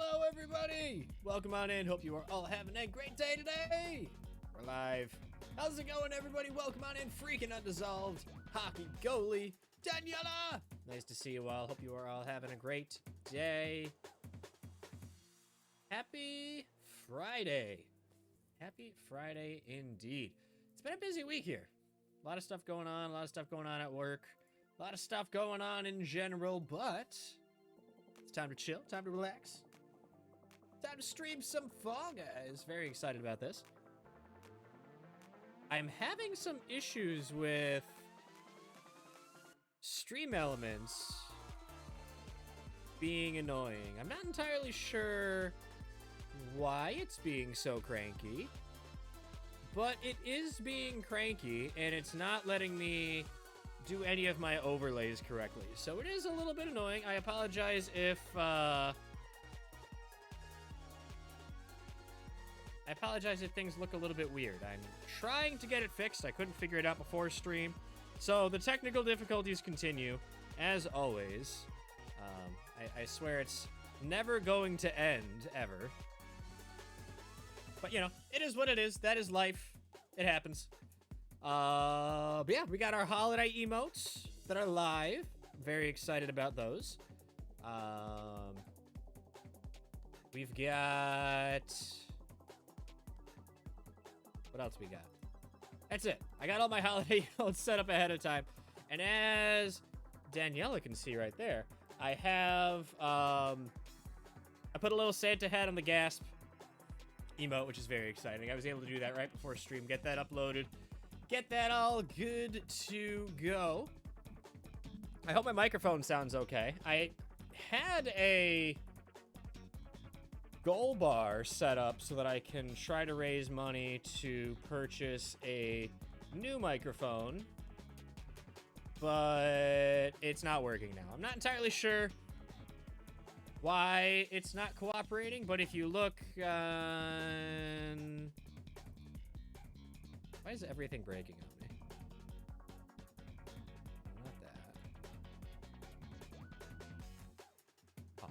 Hello, everybody! Welcome on in. Hope you are all having a great day today. We're live. How's it going, everybody? Welcome on in. Freaking Undissolved. Hockey goalie. Daniela! Nice to see you all. Hope you are all having a great day. Happy Friday. Happy Friday indeed. It's been a busy week here. A lot of stuff going on. A lot of stuff going on at work. A lot of stuff going on in general, but it's time to chill. Time to relax. Time to stream some Fall Guys. Very excited about this. I'm having some issues with stream elements being annoying. I'm not entirely sure why it's being so cranky, but it is being cranky, and it's not letting me do any of my overlays correctly. So it is a little bit annoying. I apologize if things look a little bit weird. I'm trying to get it fixed. I couldn't figure it out before stream. So the technical difficulties continue, as always. I swear it's never going to end, ever. But, you know, it is what it is. That is life. It happens. But yeah, we got our holiday emotes that are live. Very excited about those. We've got... What else we got? That's it. I got all my holiday emotes set up ahead of time. And as Daniela can see right there, I have, I put a little Santa hat on the gasp emote, which is very exciting. I was able to do that right before stream. Get that uploaded. Get that all good to go. I hope my microphone sounds okay. I had a goal bar set up so that I can try to raise money to purchase a new microphone, but it's not working now. I'm not entirely sure why it's not cooperating, but if you look on... Why is everything breaking on me? Not that. Oh.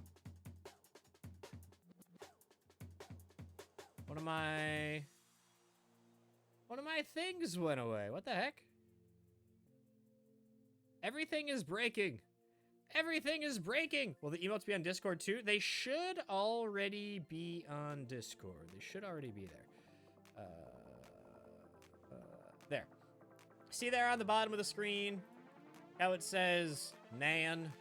One of my things went away. What the heck? Everything is breaking. Everything is breaking. Will the emotes be on Discord too? They should already be on Discord. They should already be there. There. See there on the bottom of the screen how it says Nan?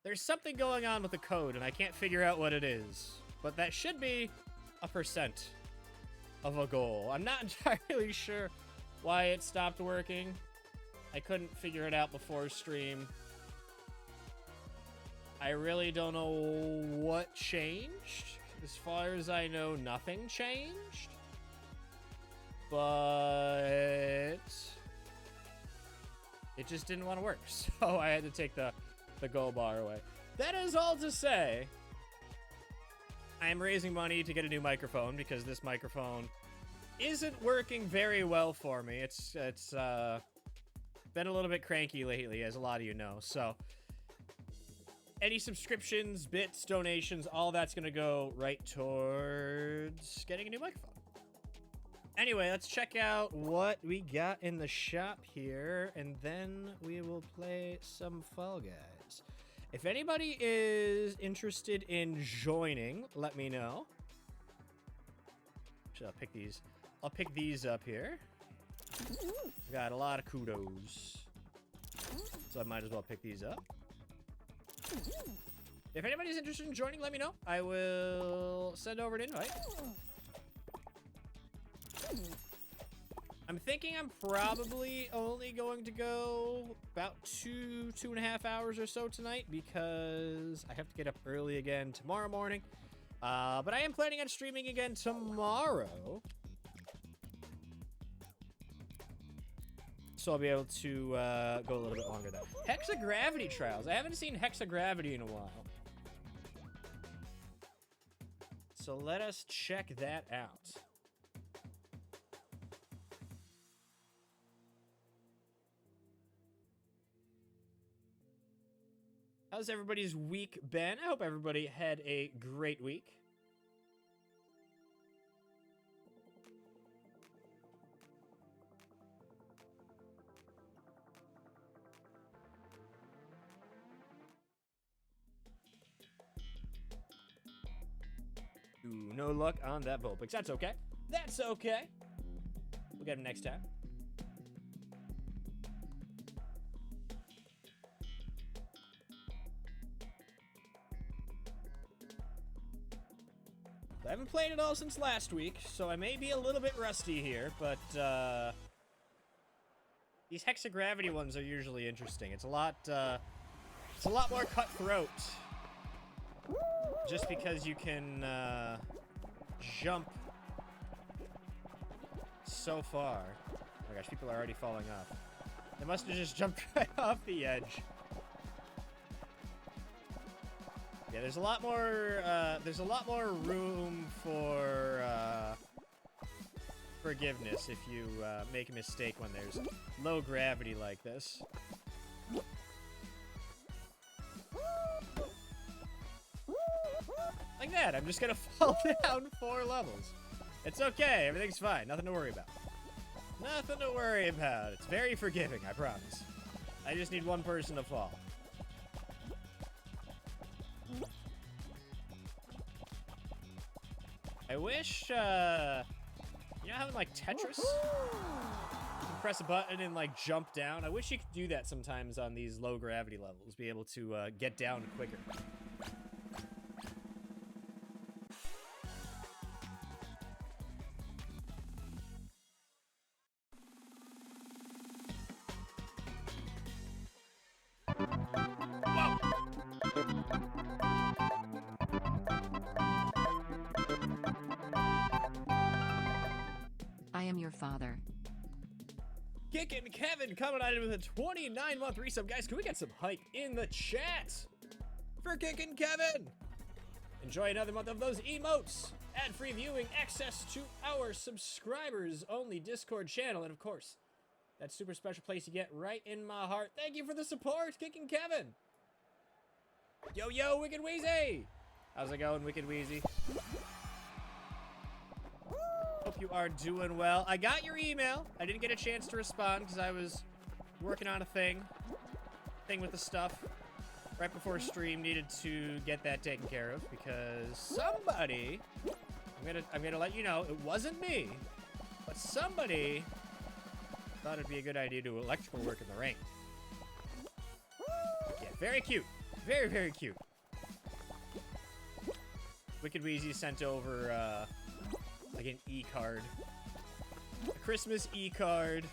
There's something going on with the code, and I can't figure out what it is. But that should be a % of a goal. I'm not entirely sure why it stopped working. I couldn't figure it out before stream. I really don't know what changed. As far as I know, nothing changed. But it just didn't want to work. So I had to take the goal bar away. That is all to say, I am raising money to get a new microphone because this microphone isn't working very well for me. It's been a little bit cranky lately, as a lot of you know. So any subscriptions, bits, donations, all that's going to go right towards getting a new microphone. Anyway, let's check out what we got in the shop here, and then we will play some Fall Guys. If anybody is interested in joining, let me know. Actually, I'll pick these up here. Got a lot of kudos, so I might as well pick these up. If anybody's interested in joining, let me know. I will send over an invite. I'm thinking I'm probably only going to go about 2.5 hours or so tonight because I have to get up early again tomorrow morning. But I am planning on streaming again tomorrow. So I'll be able to go a little bit longer though. Hexagravity trials. I haven't seen Hexagravity in a while. So let us check that out. How's everybody's week been? I hope everybody had a great week. Ooh, no luck on that Vulpix. That's okay. That's okay. We'll get him next time. I haven't played it all since last week, so I may be a little bit rusty here, but these hexagravity ones are usually interesting. It's a lot more cutthroat. Just because you can jump so far. Oh my gosh, people are already falling off. They must have just jumped right off the edge. Yeah, there's a lot more room for forgiveness if you make a mistake when there's low gravity like this. Like that, I'm just gonna fall down 4 levels. It's okay, everything's fine, nothing to worry about. Nothing to worry about. It's very forgiving, I promise. I just need one person to fall. I wish, you know how in, like, Tetris? You can press a button and, like, jump down? I wish you could do that sometimes on these low gravity levels, be able to, get down quicker. I am your father. Kickin' Kevin coming at it with a 29-month resub. Guys, can we get some hype in the chat for Kickin' Kevin? Enjoy another month of those emotes. Ad-free viewing, access to our subscribers-only Discord channel, and of course, that super special place you get right in my heart. Thank you for the support, Kickin' Kevin. Yo, yo, Wicked Wheezy. How's it going, Wicked Wheezy? Hope you are doing well. I got your email. I didn't get a chance to respond because I was working on a thing with the stuff right before stream. Needed to get that taken care of because somebody, I'm gonna let you know, it wasn't me, but somebody thought it'd be a good idea to do electrical work in the rain. Yeah, very cute. Very, very cute. Wicked Wheezy sent over, like an e-card. A Christmas e-card.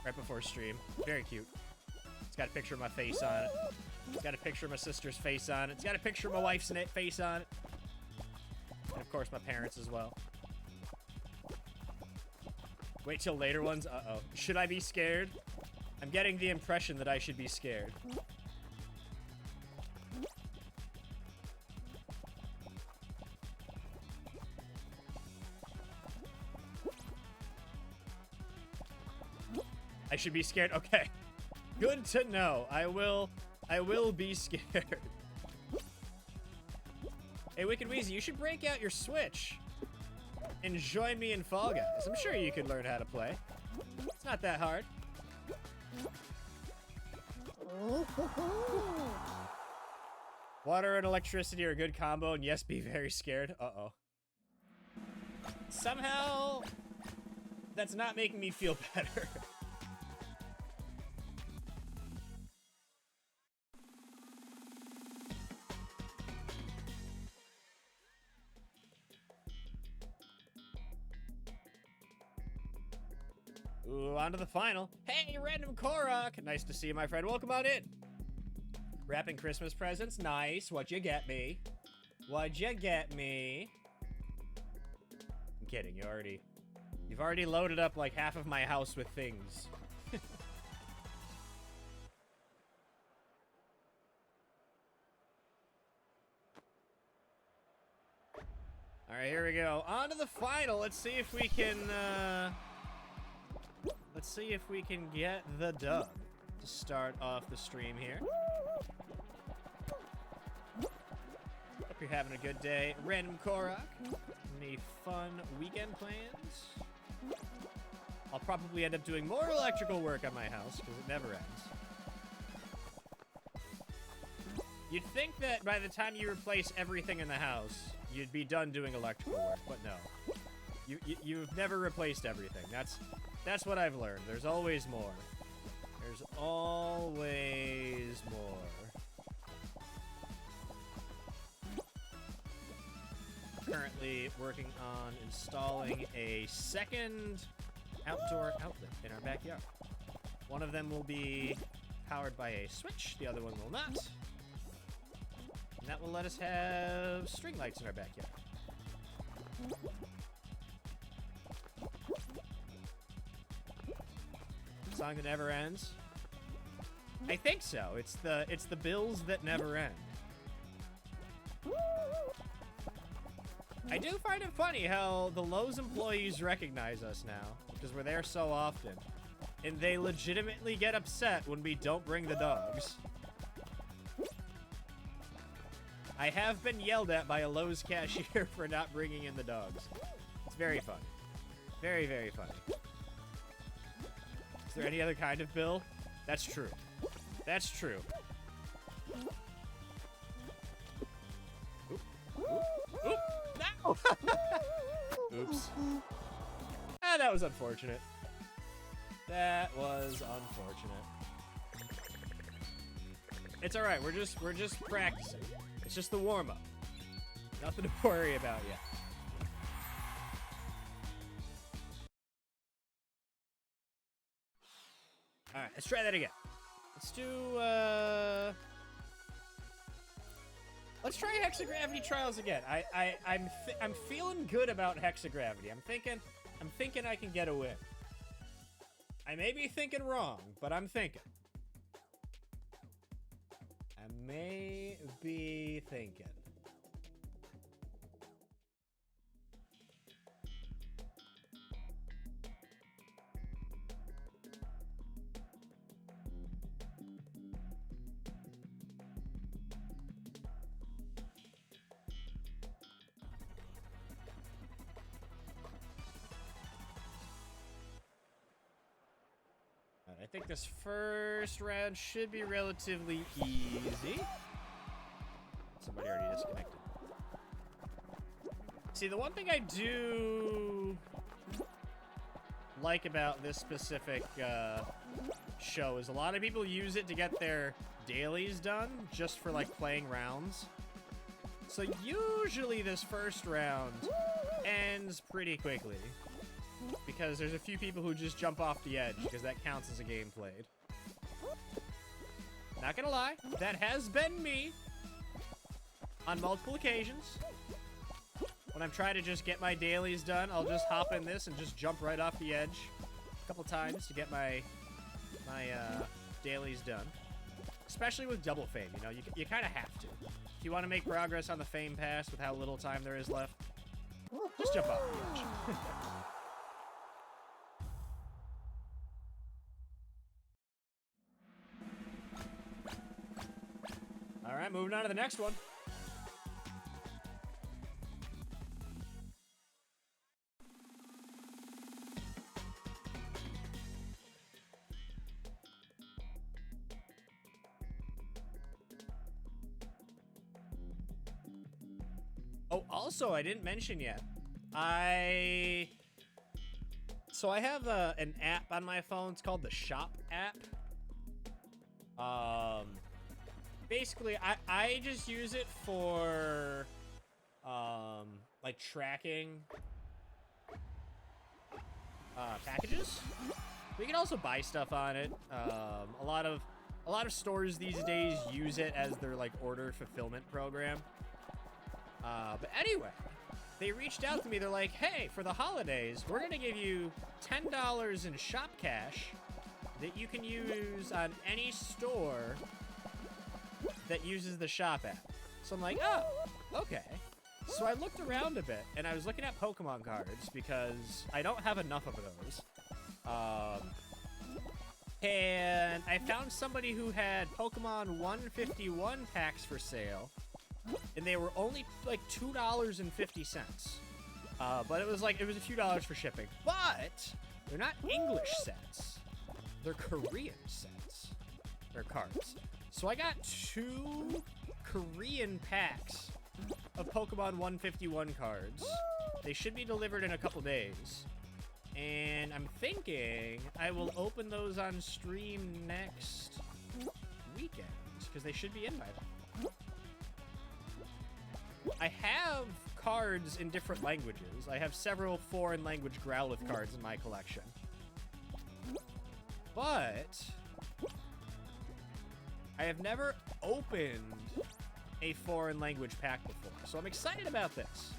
Right before stream. Very cute. It's got a picture of my face on it. It's got a picture of my sister's face on it. It's got a picture of my wife's face on it. And of course my parents as well. Wait till later ones? Uh-oh. Should I be scared? I'm getting the impression that I should be scared. I should be scared? Okay. Good to know. I will be scared. Hey, Wicked Wheezy, you should break out your Switch and join me in Fall Guys. I'm sure you could learn how to play. It's not that hard. Water and electricity are a good combo, and yes, be very scared. Uh-oh. Somehow, that's not making me feel better. Ooh, on to the final. Hey, Random Korok! Nice to see you, my friend. Welcome on in. Wrapping Christmas presents. Nice. What'd you get me? What'd you get me? I'm kidding. You've already loaded up like half of my house with things. All right, here we go. On to the final. Let's see if we can, get the dub. to start off the stream here. Hope you're having a good day. Random Korok. Any fun weekend plans? I'll probably end up doing more electrical work on my house because it never ends. You'd think that by the time you replace everything in the house, you'd be done doing electrical work, but no. You've never replaced everything. That's what I've learned. There's always more. There's always more. Currently working on installing a second outdoor outlet in our backyard. One of them will be powered by a switch, the other one will not. And that will let us have string lights in our backyard. Song that never ends. I think so. It's the bills that never end. I do find it funny how the Lowe's employees recognize us now because we're there so often, and they legitimately get upset when we don't bring the dogs. I have been yelled at by a Lowe's cashier for not bringing in the dogs. It's very funny. Very, very funny. Is there any other kind of bill? That's true. That's true. Oop. Oop. Oop. No! Oops. Ah, that was unfortunate. That was unfortunate. It's alright, we're just practicing. It's just the warm-up. Nothing to worry about yet. Alright, let's try that again. Let's do, let's try hexagravity trials again. I'm feeling good about hexagravity. I'm thinking I can get a win. I may be thinking wrong, but I'm thinking. I may be thinking. I think this first round should be relatively easy. Somebody already disconnected. See, the one thing I do like about this specific show is a lot of people use it to get their dailies done just for like playing rounds. So usually this first round ends pretty quickly. Because there's a few people who just jump off the edge, because that counts as a game played. Not gonna lie, that has been me on multiple occasions. When I'm trying to just get my dailies done, I'll just hop in this and just jump right off the edge a couple times to get my dailies done. Especially with double fame, you know, you kind of have to. If you want to make progress on the fame pass with how little time there is left, just jump off the edge. All right, moving on to the next one. Oh, also, I didn't mention yet. So I have an app on my phone. It's called the Shop app. Basically, I just use it for, like, tracking, packages. We can also buy stuff on it. A lot of stores these days use it as their, like, order fulfillment program. But anyway, they reached out to me. They're like, hey, for the holidays, we're gonna give you $10 in shop cash that you can use on any store that uses the shop app. So I'm like, oh, okay. So I looked around a bit, and I was looking at Pokemon cards because I don't have enough of those. And I found somebody who had Pokemon 151 packs for sale, and they were only like $2.50. But it was a few dollars for shipping. But they're not English sets. They're Korean sets. They're cards. So I got 2 Korean packs of Pokemon 151 cards. They should be delivered in a couple days. And I'm thinking I will open those on stream next weekend, because they should be in by then. I have cards in different languages. I have several foreign language Growlithe cards in my collection. But I have never opened a foreign language pack before. So I'm excited about this.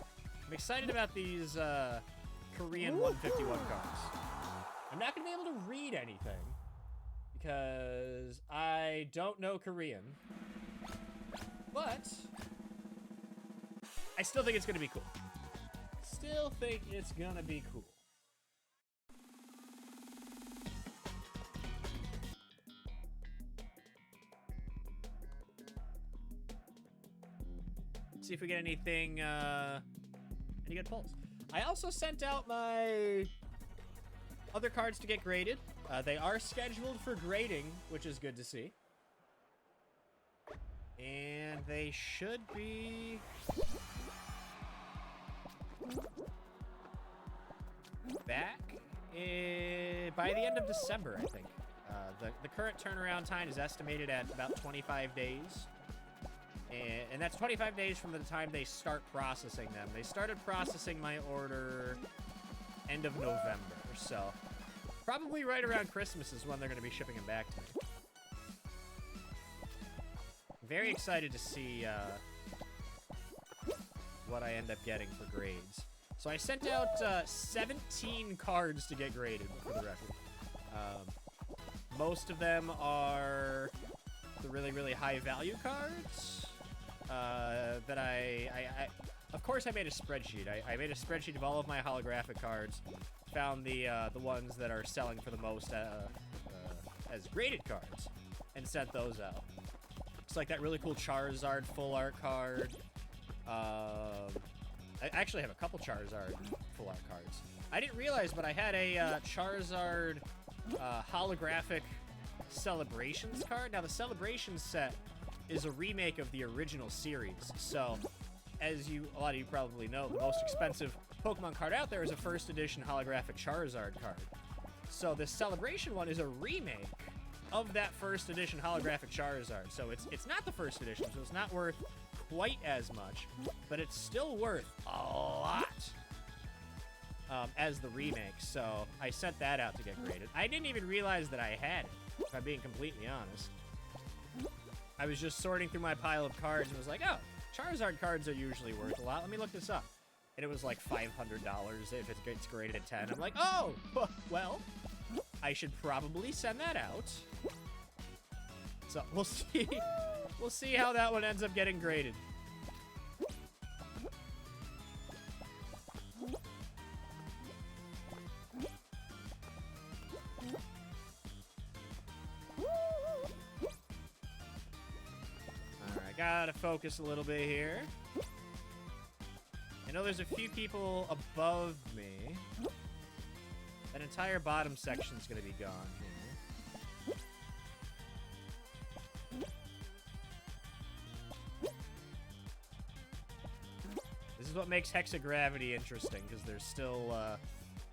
I'm excited about these Korean 151 cards. I'm not going to be able to read anything because I don't know Korean. But I still think it's going to be cool. Still think it's going to be cool. Let's see if we get anything, any good pulls. I also sent out my other cards to get graded. They are scheduled for grading, which is good to see. And they should be back by the end of December, I think. The current turnaround time is estimated at about 25 days. And that's 25 days from the time they start processing them. They started processing my order end of November, so probably right around Christmas is when they're going to be shipping them back to me. Very excited to see what I end up getting for grades. So I sent out 17 cards to get graded, for the record. Most of them are the really, really high value cards. That of course I made a spreadsheet. I made a spreadsheet of all of my holographic cards, found the ones that are selling for the most as graded cards, and sent those out. It's like that really cool Charizard full art card. I actually have a couple Charizard full art cards. I didn't realize, but I had a Charizard holographic Celebrations card. Now the Celebrations set is a remake of the original series. So, as a lot of you probably know, the most expensive Pokemon card out there is a first edition holographic Charizard card. So this Celebration one is a remake of that first edition holographic Charizard. So it's not the first edition, so it's not worth quite as much, but it's still worth a lot as the remake. So I sent that out to get graded. I didn't even realize that I had it, if I'm being completely honest. I was just sorting through my pile of cards and was like, oh, Charizard cards are usually worth a lot. Let me look this up. And it was like $500 if it gets graded at 10. I'm like, oh, well, I should probably send that out. So we'll see. We'll see how that one ends up getting graded. Gotta focus a little bit here. I know there's a few people above me. That entire bottom section's gonna be gone here. This is what makes hexagravity interesting, because there's still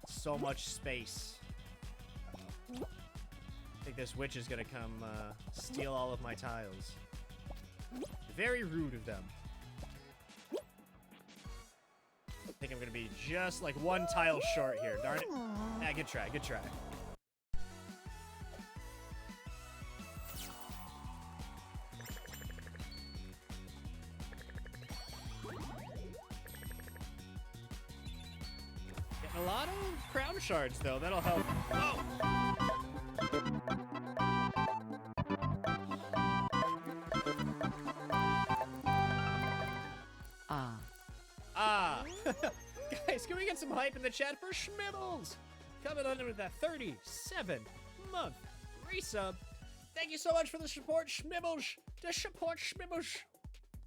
so much space. I think this witch is gonna come steal all of my tiles. Very rude of them. I think I'm gonna be just like one tile short here. Darn it. Ah, good try, good try. Getting a lot of crown shards though, that'll help. Oh! Guys, can we get some hype in the chat for Schmiddles? Coming under with that 37-month resub. Thank you so much for the support, Schmibbles. The support, Schmibbles.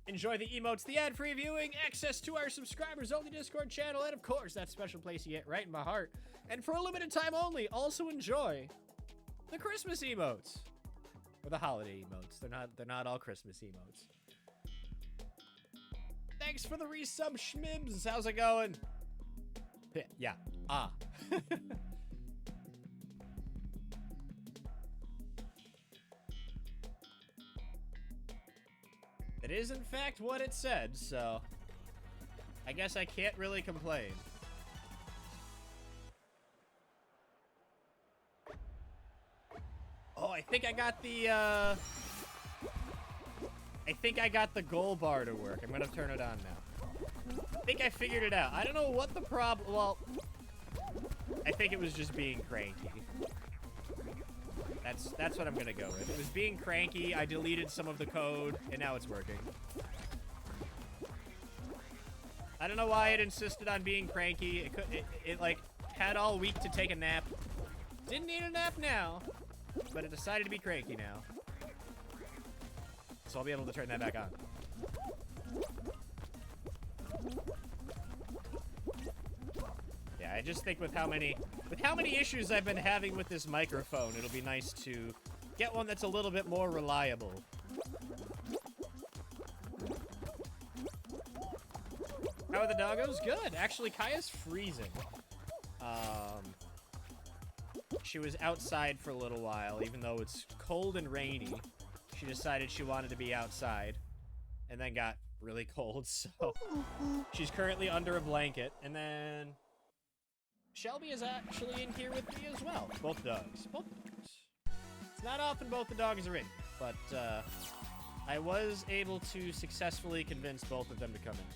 Enjoy the emotes, the ad-free viewing, access to our subscribers-only Discord channel, and of course, that special place you get right in my heart. And for a limited time only, also enjoy the Christmas emotes. Or the holiday emotes. They're not all Christmas emotes. Thanks for the resub, Schmibs. How's it going? Yeah. Ah. It is, in fact, what it said, so I guess I can't really complain. Oh, I think I got the goal bar to work. I'm gonna turn it on now. I think I figured it out. I don't know what the problem... Well, I think it was just being cranky. That's what I'm gonna go with. It was being cranky, I deleted some of the code, and now it's working. I don't know why it insisted on being cranky. It like, had all week to take a nap. Didn't need a nap now, but it decided to be cranky now. So I'll be able to turn that back on. Yeah, I just think with how many issues I've been having with this microphone, it'll be nice to get one that's a little bit more reliable. How are the doggos? Good. Actually, Kaya's freezing. She was outside for a little while, even though it's cold and rainy. She decided she wanted to be outside, and then got really cold, so she's currently under a blanket. And then Shelby is actually in here with me as well. Both dogs. Both dogs. It's not often both the dogs are in, but I was able to successfully convince both of them to come in.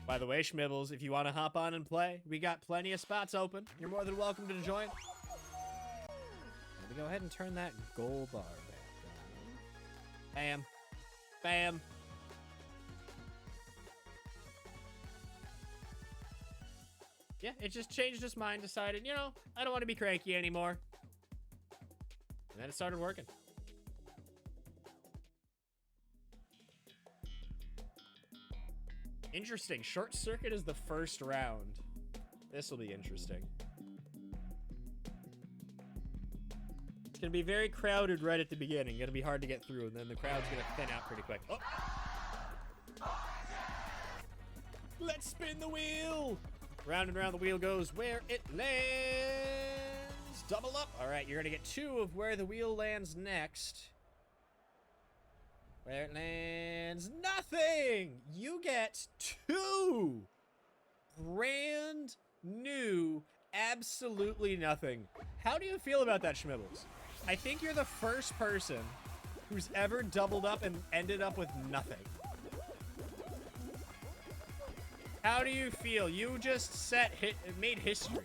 By the way, Schmibbles, if you want to hop on and play, we got plenty of spots open. You're more than welcome to join. Let me go ahead and turn that goal bar back on. Bam. Bam. Yeah, it just changed its mind, decided, you know, I don't want to be cranky anymore. And then it started working. Interesting. Short circuit is the first round. This will be interesting. It's going to be very crowded right at the beginning. Going to be hard to get through, and then the crowd's going to thin out pretty quick. Oh. Let's spin the wheel. Round and round the wheel goes where it lands. Double up. All right, you're going to get 2 of where the wheel lands next. Where it lands, nothing! You get 2 brand new, absolutely nothing. How do you feel about that, Schmibbles? I think you're the first person who's ever doubled up and ended up with nothing. How do you feel? You just made history.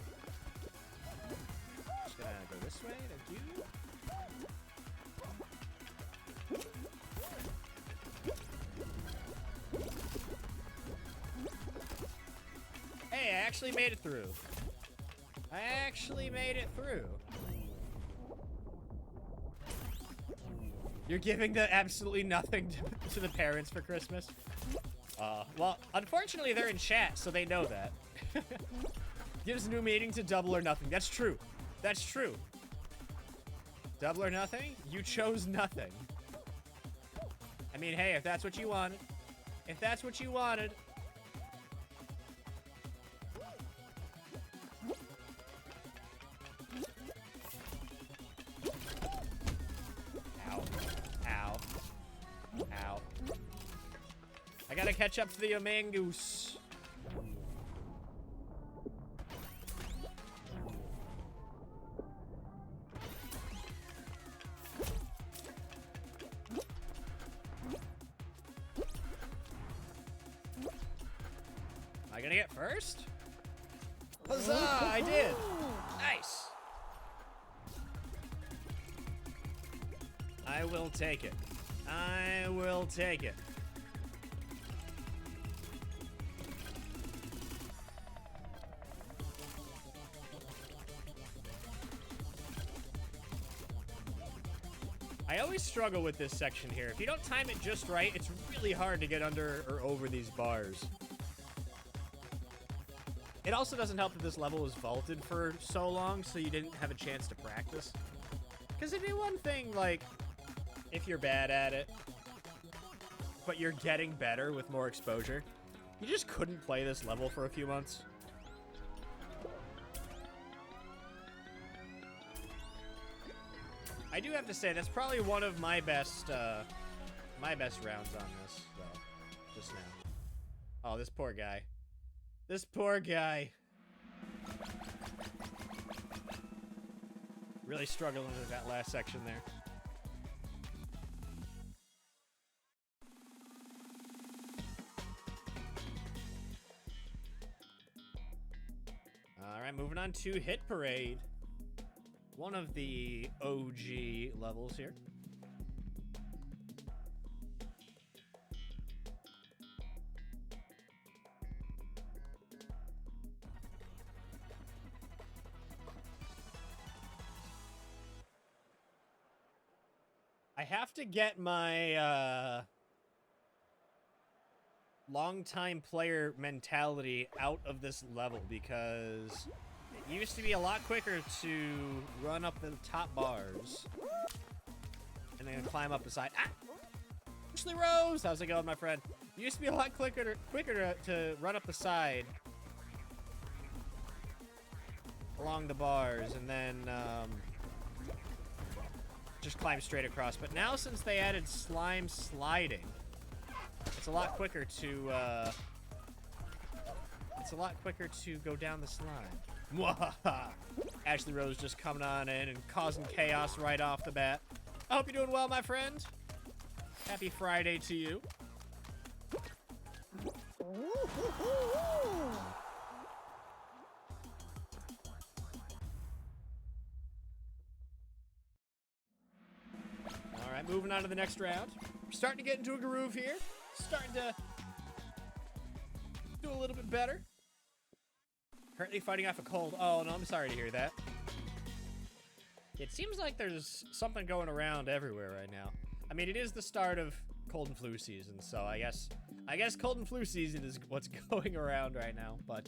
Just gonna go this way to do. Hey, I actually made it through. I actually made it through. You're giving the absolutely nothing to the parents for Christmas? Well, unfortunately they're in chat, so they know that. Gives new meaning to double or nothing. That's true. That's true. Double or nothing? You chose nothing. I mean, hey, if that's what you wanted. If that's what you wanted. Ow. I gotta catch up to the Omangoose. Am I gonna get first? Huzzah! I did! Nice! I will take it. I will take it. I always struggle with this section here. If you don't time it just right, it's really hard to get under or over these bars. It also doesn't help that this level was vaulted for so long, so you didn't have a chance to practice. Because it'd be one thing, like, if you're bad at it, but you're getting better with more exposure. You just couldn't play this level for a few months. I do have to say, that's probably one of my best rounds on this, though, just now. Oh, this poor guy. This poor guy. Really struggling with that last section there. Alright, moving on to Hit Parade. One of the OG levels here. I have to get my long-time player mentality out of this level because it used to be a lot quicker to run up the top bars and then climb up the side. Ah! Ashley Rose! How's it going, my friend? It used to be a lot quicker to run up the side along the bars and then just climb straight across. But now, since they added slime sliding, it's a lot quicker to go down the slime. Mwahaha! Ashley Rose just coming on in and causing chaos right off the bat. I hope you're doing well, my friend. Happy Friday to you. All right, moving on to the next round. We're starting to get into a groove here. Starting to do a little bit better. Currently fighting off a cold. Oh, no, I'm sorry to hear that. It seems like there's something going around everywhere right now. I mean, it is the start of cold and flu season, so I guess cold and flu season is what's going around right now. But,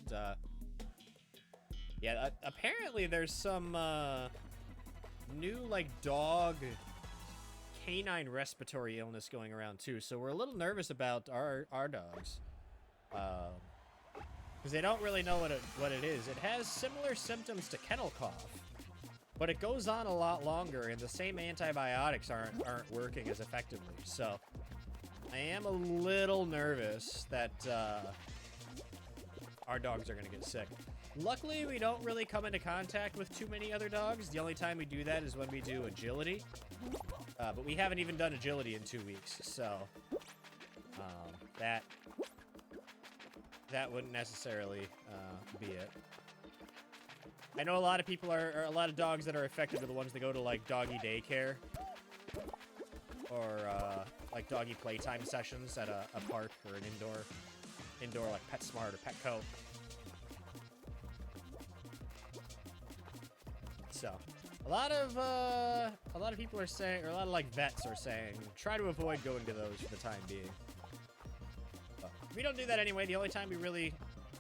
yeah, apparently there's some, new, like, dog canine respiratory illness going around, too. So we're a little nervous about our dogs. Because they don't really know what it is. It has similar symptoms to kennel cough, but it goes on a lot longer, and the same antibiotics aren't working as effectively. So I am a little nervous that our dogs are going to get sick. Luckily, we don't really come into contact with too many other dogs. The only time we do that is when we do agility. But we haven't even done agility in 2 weeks, so that wouldn't necessarily be it. I know a lot of people a lot of dogs that are affected are the ones that go to, like, doggy daycare or like doggy playtime sessions at a park or an indoor like PetSmart or Petco. So a lot of people are saying, or a lot of, like, vets are saying, try to avoid going to those for the time being. But we don't do that anyway. The only time we really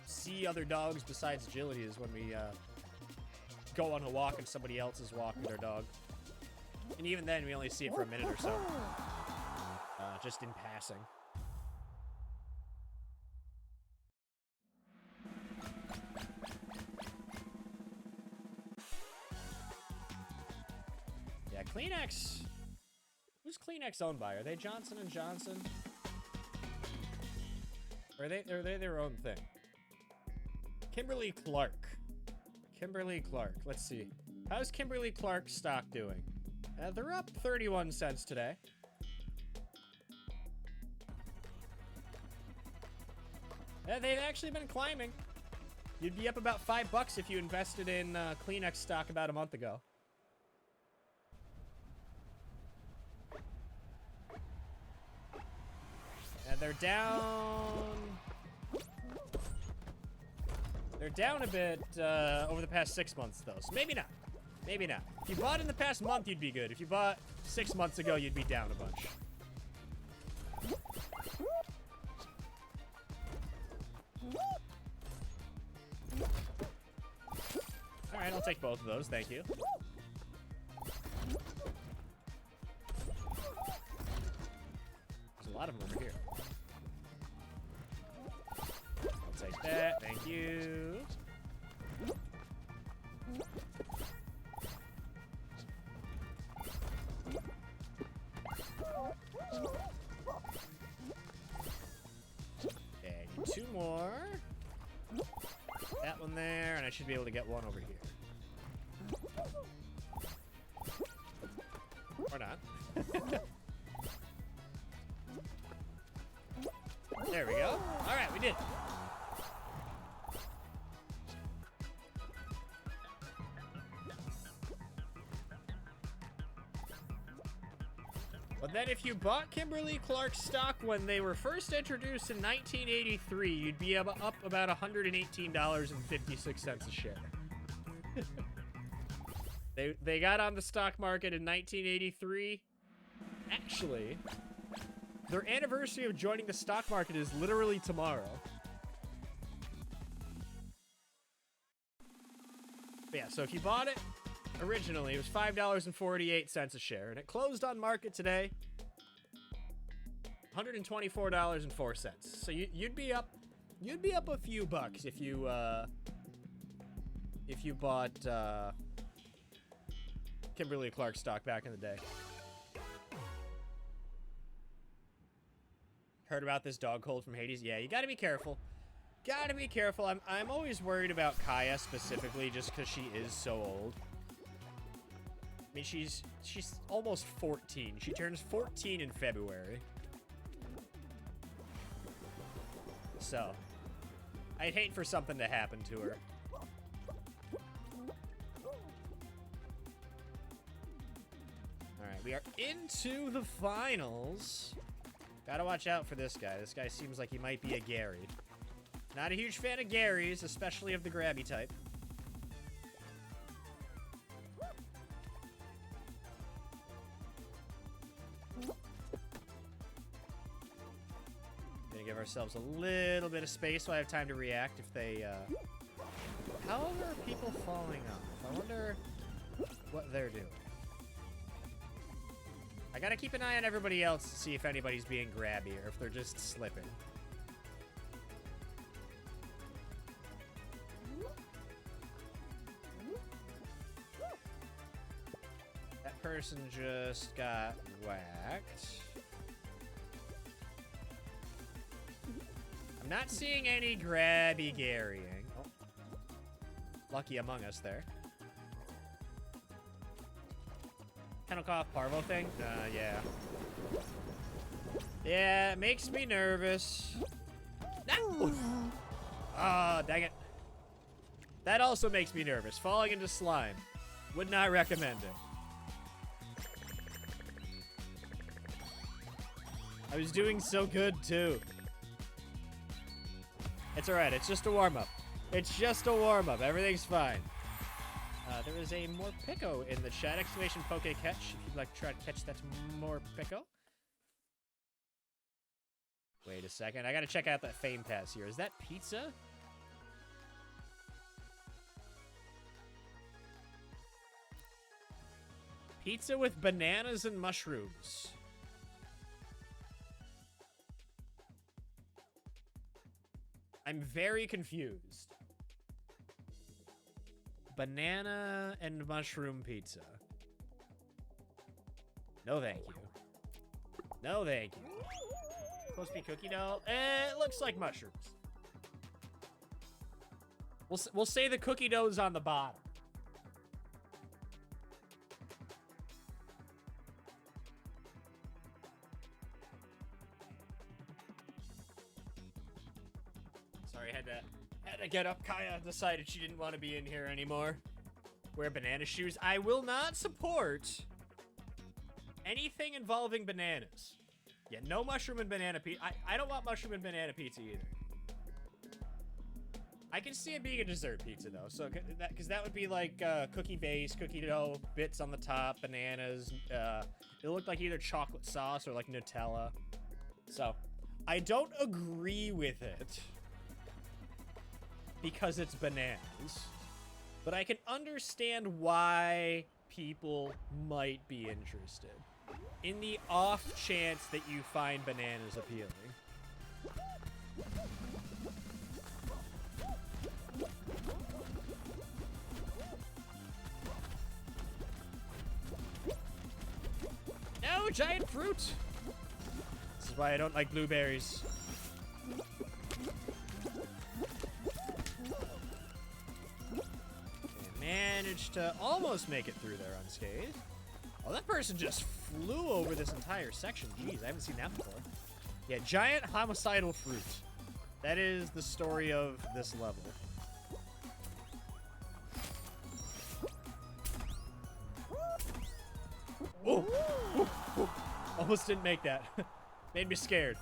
see other dogs besides agility is when we go on a walk and somebody else is walking their dog. And even then, we only see it for a minute or so. Just in passing. Yeah, Kleenex. Who's Kleenex owned by? Are they Johnson & Johnson? Or are they their own thing? Kimberly Clark. Kimberly Clark. Let's see. How's Kimberly Clark stock doing? They're up 31 cents today. They've actually been climbing. You'd be up about $5 if you invested in Kleenex stock about a month ago. And they're down... They're down a bit over the past 6 months, though, so maybe not. Maybe not. If you bought in the past month, you'd be good. If you bought 6 months ago, you'd be down a bunch. Alright, I'll take both of those, thank you. There's a lot of them over here. I'll take that, thank you. Okay, I need 2 more. That one there, and I should be able to get one over here. Or not. There we go. Alright, we did. But then if you bought Kimberly-Clark stock when they were first introduced in 1983, you'd be up about $118.56 a share. They got on the stock market in 1983. Actually, their anniversary of joining the stock market is literally tomorrow. But yeah, so if you bought it originally, it was $5.48 a share, and it closed on market today $124.04. So you'd be up a few bucks if you bought Kimberly-Clark stock back in the day. Heard about this dog cold from Hades? Yeah, you gotta be careful. Gotta be careful. I'm always worried about Kaya specifically just because she is so old. I mean, she's almost 14. She turns 14 in February. So, I'd hate for something to happen to her. Alright, we are into the finals. Gotta watch out for this guy. This guy seems like he might be a Gary. Not a huge fan of Garys, especially of the grabby type. Gonna give ourselves a little bit of space so I have time to react if they, How are people falling off? I wonder what they're doing. I gotta keep an eye on everybody else to see if anybody's being grabby or if they're just slipping. That person just got whacked. I'm not seeing any grabby Garying. Oh. Lucky among us there. Kennelcough Parvo thing? Yeah. Yeah, it makes me nervous. Ah, dang it. That also makes me nervous. Falling into slime. Would not recommend it. I was doing so good, too. It's alright, it's just a warm-up. It's just a warm-up. Everything's fine. There is a Morpeko in the chat. Exclamation poke catch. If you'd like to try to catch that Morpeko. Wait a second. I gotta check out that Fame Pass here. Is that pizza? Pizza with bananas and mushrooms. I'm very confused. Banana and mushroom pizza. No, thank you. No, thank you. Supposed to be cookie dough? It looks like mushrooms. We'll say the cookie dough's on the bottom. Sorry, had to get up. Kaya decided she didn't want to be in here anymore. Wear banana shoes. I will not support anything involving bananas. Yeah, no mushroom and banana pizza. I don't want mushroom and banana pizza either. I can see it being a dessert pizza though, so because that would be like cookie base, cookie dough, bits on the top, bananas. It looked like either chocolate sauce or like Nutella. So I don't agree with it because it's bananas, but I can understand why people might be interested in the off chance that you find bananas appealing. No, giant fruit! This is why I don't like blueberries. Okay, managed to almost make it through there unscathed. Oh, that person just flew over this entire section. Jeez, I haven't seen that before. Yeah, giant homicidal fruit. That is the story of this level. Oh! Ooh, ooh. Almost didn't make that. Made me scared.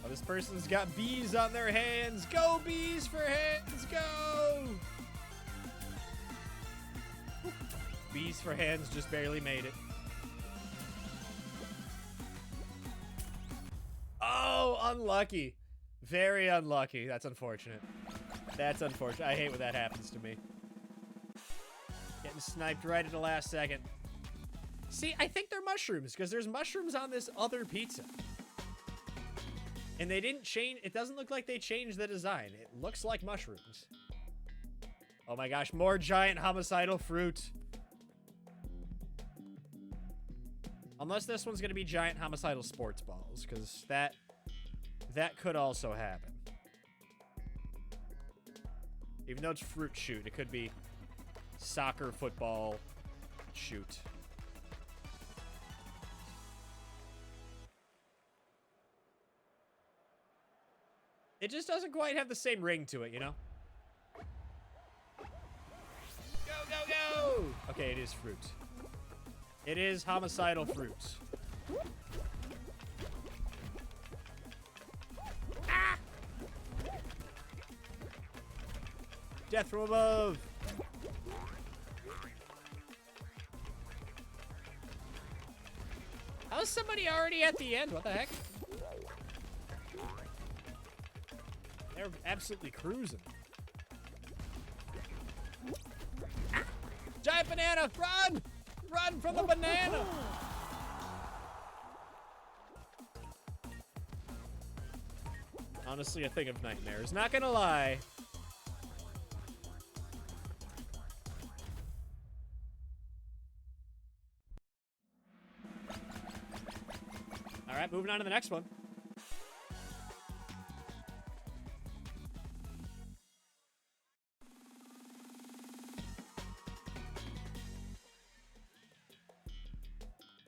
Oh, this person's got bees on their hands. Go, bees for hands, go! Bees for hands just barely made it. Oh, unlucky. Very unlucky. That's unfortunate. That's unfortunate. I hate when that happens to me. Getting sniped right at the last second. See, I think they're mushrooms, because there's mushrooms on this other pizza. And they didn't change. It doesn't look like they changed the design. It looks like mushrooms. Oh my gosh, more giant homicidal fruit. Unless this one's going to be giant homicidal sports balls, because that could also happen. Even though it's fruit shoot, it could be soccer, football, shoot. It just doesn't quite have the same ring to it, you know? Go, go, go! Okay, it is fruit. It is homicidal fruit. Ah! Death from above! How's somebody already at the end? What the heck? They're absolutely cruising. Ah! Giant banana! Run! Run from the banana! Honestly, a thing of nightmares. Not gonna lie. All right, moving on to the next one.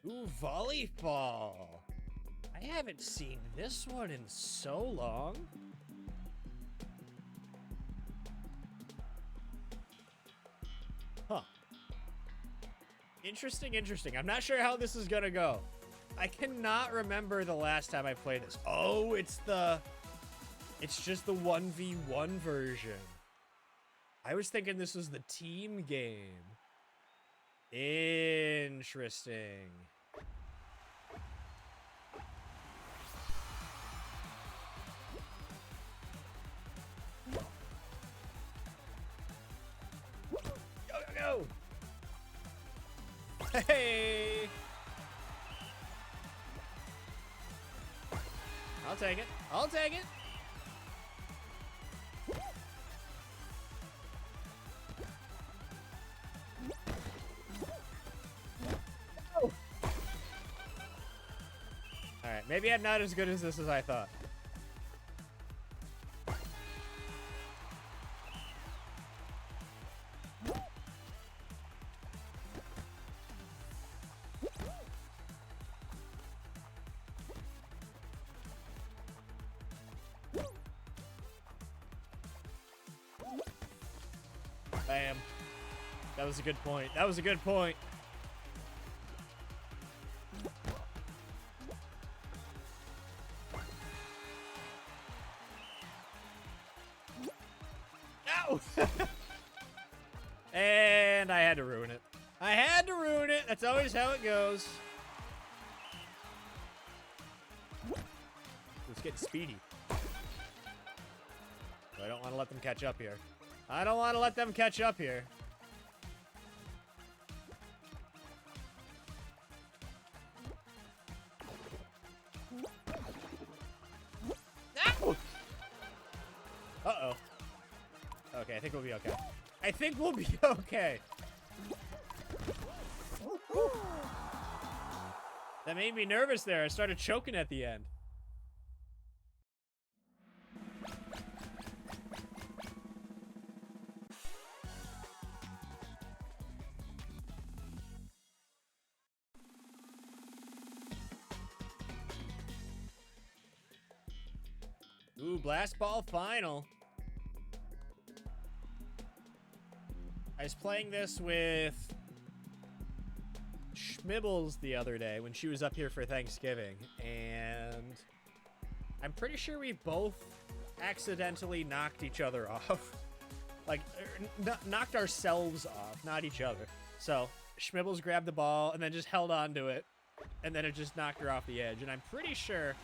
Ooh, volleyball. I haven't seen this one in so long. Huh. Interesting, interesting. I'm not sure how this is gonna go. I cannot remember the last time I played this. Oh, it's just the 1v1 version. I was thinking this was the team game. Interesting. Go, go, go! Hey! I'll take it. I'll take it. Oh. All right, maybe I'm not as good as this as I thought. Bam. That was a good point. That was a good point. Ow! And I had to ruin it. I had to ruin it. That's always how it goes. It's getting speedy. I don't want to let them catch up here. I don't want to let them catch up here. Ow! Uh-oh. Okay, I think we'll be okay. I think we'll be okay. That made me nervous there. I started choking at the end. Ooh, Blast Ball Final. I was playing this with Schmibbles the other day when she was up here for Thanksgiving, and I'm pretty sure we both accidentally knocked each other off. Like, knocked ourselves off, not each other. So, Schmibbles grabbed the ball and then just held on to it, and then it just knocked her off the edge, and I'm pretty sure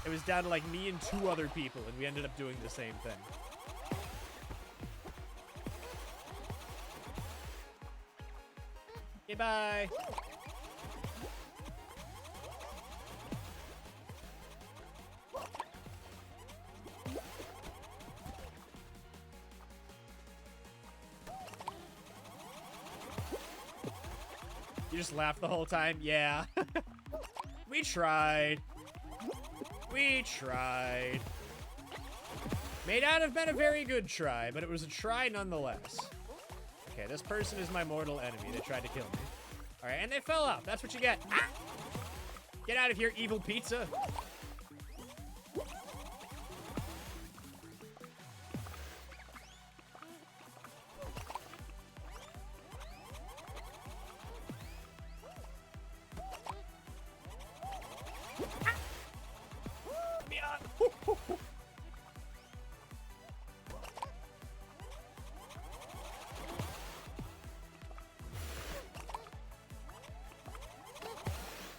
it was down to like me and 2 other people, and we ended up doing the same thing. Okay, bye. You just laughed the whole time? Yeah. We tried. We tried. May not have been a very good try, but it was a try nonetheless. Okay, this person is my mortal enemy. They tried to kill me. All right, and they fell off. That's what you get. Ah! Get out of here, evil pizza.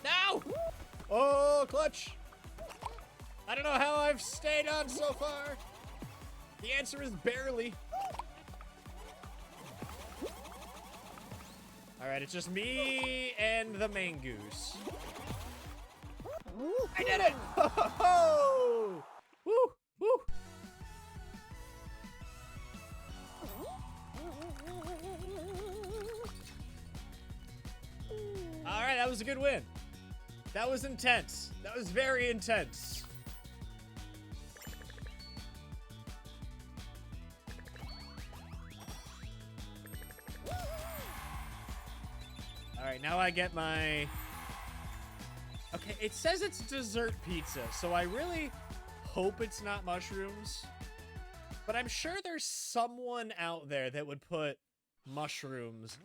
No! Oh, clutch. I don't know how I've stayed on so far. The answer is barely. All right, it's just me and the mangoose. I did it! Ho-ho-ho! Woo! Woo! All right, that was a good win. That was intense. That was very intense. All right, now I get my... Okay, it says it's dessert pizza, so I really hope it's not mushrooms. But I'm sure there's someone out there that would put mushrooms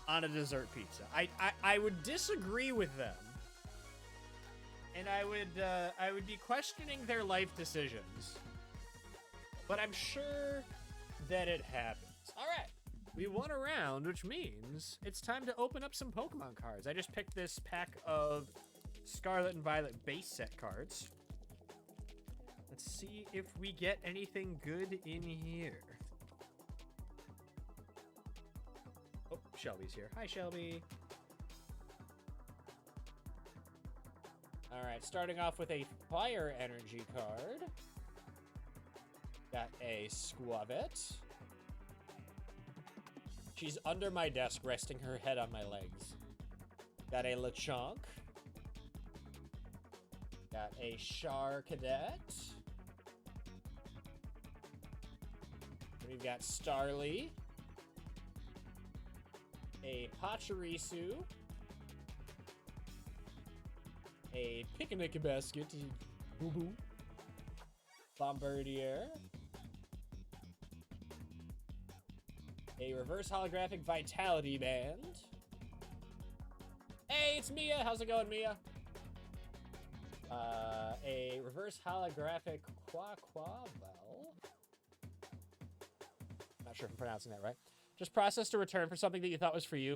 on a dessert pizza. I would disagree with them. And I would be questioning their life decisions. But I'm sure that it happens. All right. We won a round, which means it's time to open up some Pokemon cards. I just picked this pack of Scarlet and Violet base set cards. Let's see if we get anything good in here. Oh, Shelby's here. Hi, Shelby. All right, starting off with a Fire Energy card. Got a Squavette. She's under my desk, resting her head on my legs. Got a Lechonk. Got a Char Cadet. We've got Starly. A Pachirisu. A Picnic Basket. Boo Boo. Bombardier. A reverse holographic vitality band. Hey, it's Mia. How's it going, Mia? A reverse holographic Quaquavel. Not sure if I'm pronouncing that right. Just processed a return for something that you thought was for you.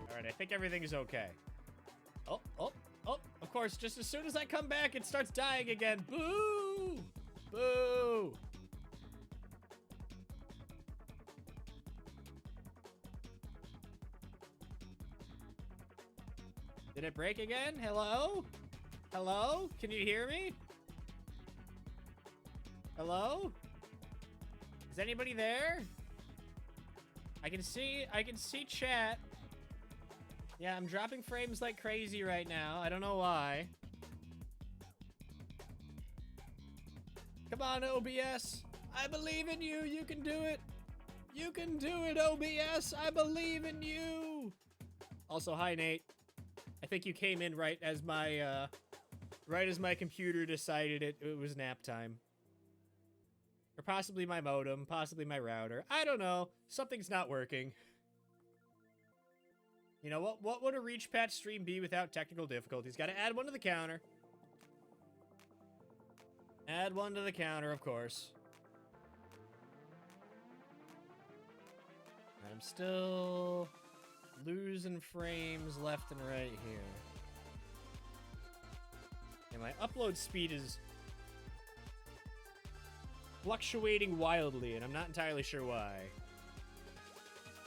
All right, I think everything is okay. Oh, of course, just as soon as I come back, it starts dying again. Boo! Boo! Did it break again? Hello? Hello? Can you hear me? Hello? Is anybody there? I can see chat. Yeah, I'm dropping frames like crazy right now. I don't know why. Come on, OBS. I believe in you. You can do it. You can do it, OBS. I believe in you. Also, hi, Nate. I think you came in right as my computer decided it was nap time. Or possibly my modem, possibly my router. I don't know. Something's not working. You know, what would a Reach Patch stream be without technical difficulties? Gotta add one to the counter. Add one to the counter, of course. And I'm still losing frames left and right here. And my upload speed is fluctuating wildly, and I'm not entirely sure why.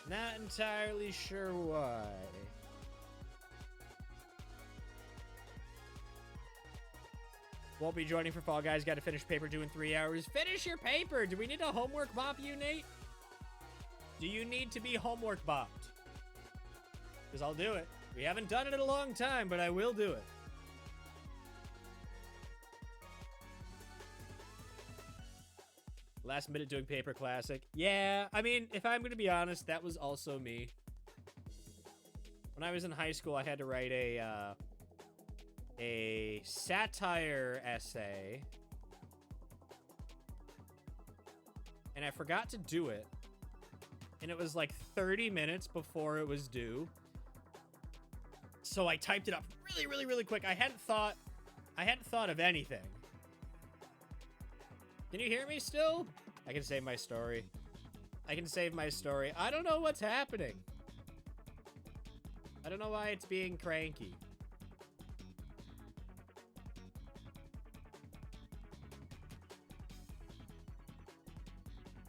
Not entirely sure why. Won't be joining for Fall Guys. Got to finish paper due in 3 hours. Finish your paper! Do we need a homework bop you, Nate? Do you need to be homework bopped? Because I'll do it. We haven't done it in a long time, but I will do it. Last minute doing paper classic. Yeah, I mean, if I'm going to be honest, that was also me. When I was in high school, I had to write a satire essay. And I forgot to do it. And it was like 30 minutes before it was due. So I typed it up really quick. I hadn't thought of anything. Can you hear me still? I can save my story. I can save my story. I don't know what's happening. I don't know why it's being cranky.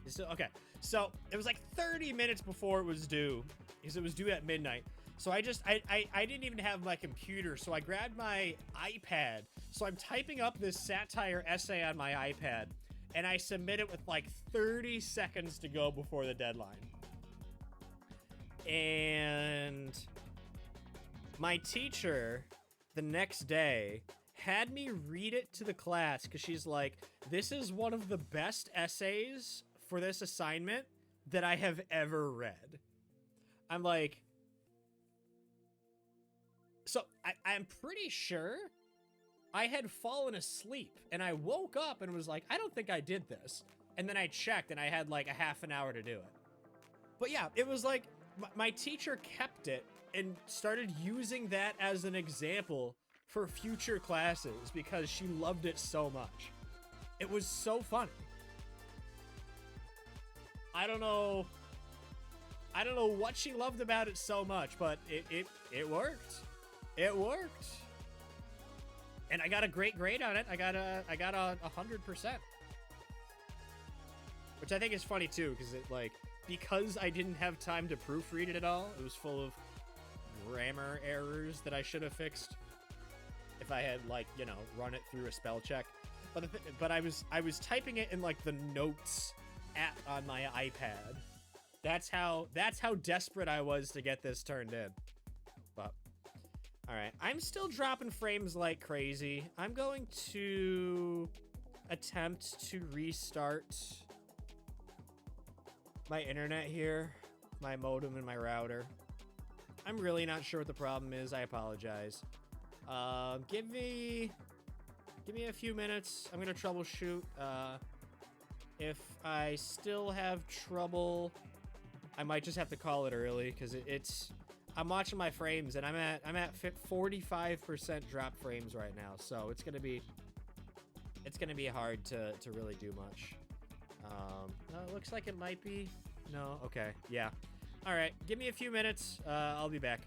So, okay, so it was like 30 minutes before it was due, because it was due at midnight. So I didn't even have my computer, so I grabbed my iPad. So I'm typing up this satire essay on my iPad, and I submit it with like 30 seconds to go before the deadline. And my teacher the next day had me read it to the class because she's like, this is one of the best essays for this assignment that I have ever read. I'm like, so I'm pretty sure I had fallen asleep and I woke up and was like, I don't think I did this. And then I checked and I had like a half an hour to do it. But yeah, it was like my teacher kept it and started using that as an example for future classes because she loved it so much. It was so funny. I don't know what she loved about it so much, but it worked. It worked. And I got a great grade on it. I got a 100%. Which I think is funny too, because I didn't have time to proofread it at all. It was full of grammar errors that I should have fixed if I had, like, you know, run it through a spell check. But I was typing it in like the notes app on my iPad. That's how desperate I was to get this turned in. But all right, I'm still dropping frames like crazy. I'm going to attempt to restart my internet here, my modem and my router. I'm really not sure what the problem is. I apologize. Give me a few minutes. I'm gonna troubleshoot. If I still have trouble, I might just have to call it early because I'm watching my frames and I'm at 45% drop frames right now, so it's gonna be hard to really do much. It looks like it might be. No, okay, yeah. All right, give me a few minutes. I'll be back.